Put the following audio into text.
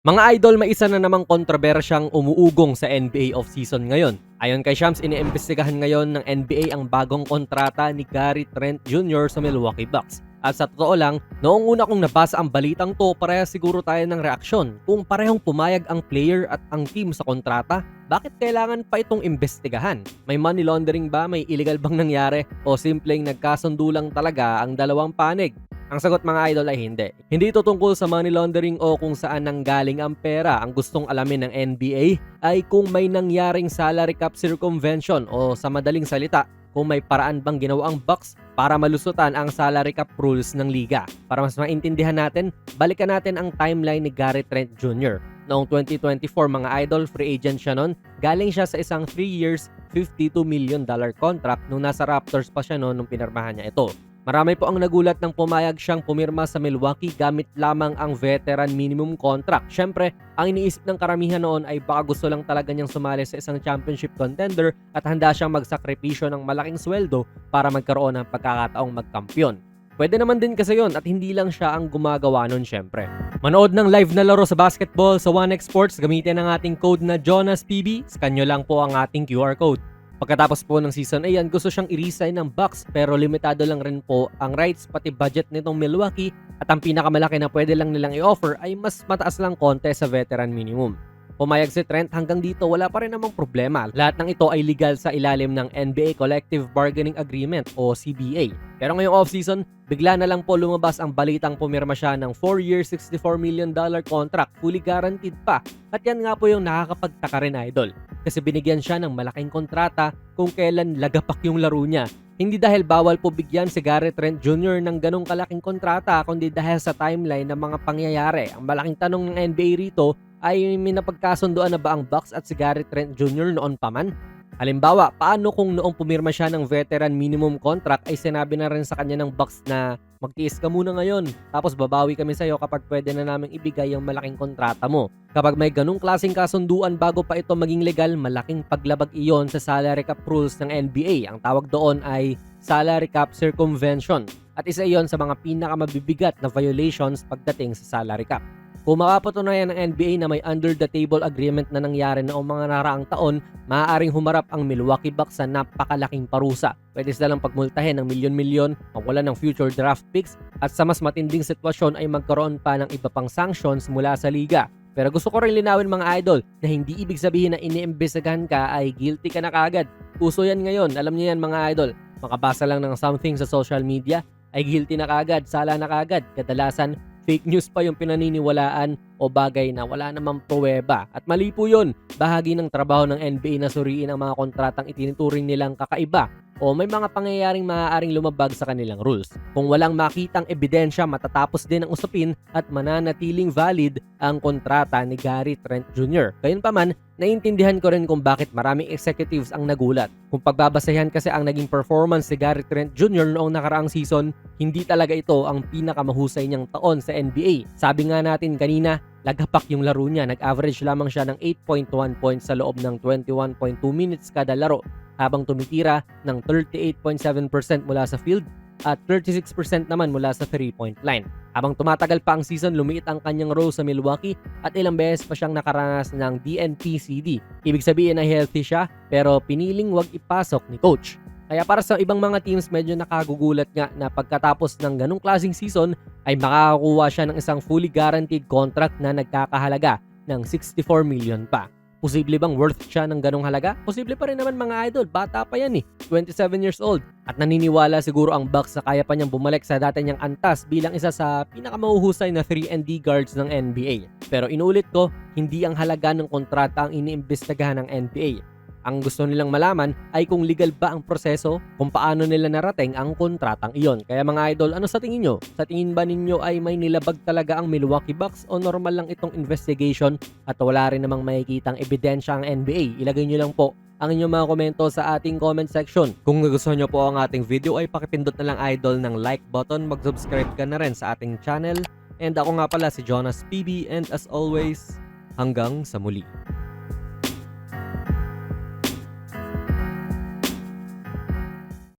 Mga idol, may isa na namang kontrobersyang umuugong sa NBA offseason ngayon. Ayon kay Shams, iniimbestigahan ngayon ng NBA ang bagong kontrata ni Gary Trent Jr. sa Milwaukee Bucks. At sa totoo lang, noong una kong nabasa ang balitang to, parehas siguro tayo ng reaksyon. Kung parehong pumayag ang player at ang team sa kontrata, bakit kailangan pa itong imbestigahan? May money laundering ba? May illegal bang nangyari? O simpleng nagkasundo lang talaga ang dalawang panig? Ang sagot mga idol ay hindi. Hindi ito tungkol sa money laundering o kung saan nanggaling ang pera. Ang gustong alamin ng NBA ay kung may nangyaring salary cap circumvention o sa madaling salita, kung may paraan bang ginawa ang Bucks para malusutan ang salary cap rules ng liga. Para mas maintindihan natin, balikan natin ang timeline ni Gary Trent Jr. Noong 2024 mga idol, free agent siya noon. Galing siya sa isang 3 years, $52 million contract nung nasa Raptors pa siya noon nung pinirmahan niya ito. Marami po ang nagulat nang pumayag siyang pumirma sa Milwaukee gamit lamang ang veteran minimum contract. Syempre, ang iniisip ng karamihan noon ay baka gusto lang talaga niyang sumali sa isang championship contender at handa siyang magsakripisyo ng malaking sweldo para magkaroon ng pagkakataong magkampiyon. Pwede naman din kasi yon at hindi lang siya ang gumagawa nun syempre. Manood ng live na laro sa basketball sa 1x Sports, gamitin ang ating code na JONASPB. Scan nyo lang po ang ating QR code. Pagkatapos po ng season, ayan, gusto siyang i-resign ng Bucks pero limitado lang rin po ang rights pati budget nitong Milwaukee at ang pinakamalaki na pwede lang nilang i-offer ay mas mataas lang konti sa veteran minimum. Pumayag si Trent, hanggang dito wala pa rin namang problema. Lahat ng ito ay legal sa ilalim ng NBA Collective Bargaining Agreement o CBA. Pero ngayong offseason, bigla na lang po lumabas ang balitang pumirma siya ng 4-year $64 million contract, fully guaranteed pa. At yan nga po yung nakakapagtaka rin idol. Kasi binigyan siya ng malaking kontrata kung kailan lagapak yung laro niya. Hindi dahil bawal po bigyan si Gary Trent Jr. ng ganong kalaking kontrata, kundi dahil sa timeline ng mga pangyayari. Ang malaking tanong ng NBA rito ay may napagkasunduan na ba ang Bucks at si Gary Trent Jr. noon pa man? Halimbawa, paano kung noong pumirma siya ng veteran minimum contract ay sinabi na rin sa kanya ng Bucks na magtiis ka muna ngayon tapos babawi kami sa'yo kapag pwede na naming ibigay yung malaking kontrata mo. Kapag may ganung klaseng kasunduan bago pa ito maging legal, malaking paglabag iyon sa salary cap rules ng NBA. Ang tawag doon ay salary cap circumvention at isa iyon sa mga pinakamabibigat na violations pagdating sa salary cap. Kung makapatunayan ng NBA na may under-the-table agreement na nangyari noong mga naraang taon, maaaring humarap ang Milwaukee Bucks sa napakalaking parusa. Pwede silang pagmultahin ng milyon-milyon, mawalan ng future draft picks, at sa mas matinding sitwasyon ay magkaroon pa ng iba pang sanctions mula sa liga. Pero gusto ko rin linawin mga idol na hindi ibig sabihin na iniimbestigahan ka ay guilty ka na kagad. Uso yan ngayon, alam niyo yan mga idol. Makabasa lang ng something sa social media ay guilty na kagad, sala na kagad. Kadalasan, fake news pa yung pinaniniwalaan o bagay na wala namang pruweba. At mali po yun. Bahagi ng trabaho ng NBA na suriin ang mga kontratang itinuturing nilang kakaiba o may mga pangyayaring maaaring lumabag sa kanilang rules. Kung walang makitang ebidensya, matatapos din ang usapin at mananatiling valid ang kontrata ni Gary Trent Jr. Gayunpaman, naiintindihan ko rin kung bakit maraming executives ang nagulat. Kung pagbabasehan kasi ang naging performance ni Gary Trent Jr. noong nakaraang season, hindi talaga ito ang pinakamahusay niyang taon sa NBA. Sabi nga natin kanina, lagapak yung laro niya. Nag-average lamang siya ng 8.1 points sa loob ng 21.2 minutes kada laro, habang tumitira ng 38.7% mula sa field at 36% naman mula sa 3-point line. Habang tumatagal pa ang season, lumiit ang kanyang role sa Milwaukee at ilang beses pa siyang nakaranas ng DNP-CD. Ibig sabihin na healthy siya pero piniling wag ipasok ni coach. Kaya para sa ibang mga teams, medyo nakagugulat nga na pagkatapos ng ganong klaseng season ay makakakuha siya ng isang fully guaranteed contract na nagkakahalaga ng 64 million pa. Posible bang worth siya ng ganong halaga? Posible pa rin naman mga idol, bata pa yan 27 years old. At naniniwala siguro ang Bucks na kaya pa niyang bumalik sa dati niyang antas bilang isa sa pinakamahuhusay na 3-and-D guards ng NBA. Pero inulit ko, hindi ang halaga ng kontrata ang iniimbestigahan ng NBA. Ang gusto nilang malaman ay kung legal ba ang proseso, kung paano nila narating ang kontratang iyon. Kaya mga idol, ano sa tingin nyo? Sa tingin ba ninyo ay may nilabag talaga ang Milwaukee Bucks o normal lang itong investigation at wala rin namang makikitang ebidensya ang NBA? Ilagay nyo lang po ang inyong mga komento sa ating comment section. Kung nagustuhan nyo po ang ating video ay pakipindot na lang idol ng like button, mag-subscribe ka na rin sa ating channel. And ako nga pala si Jonas PB and as always, hanggang sa muli.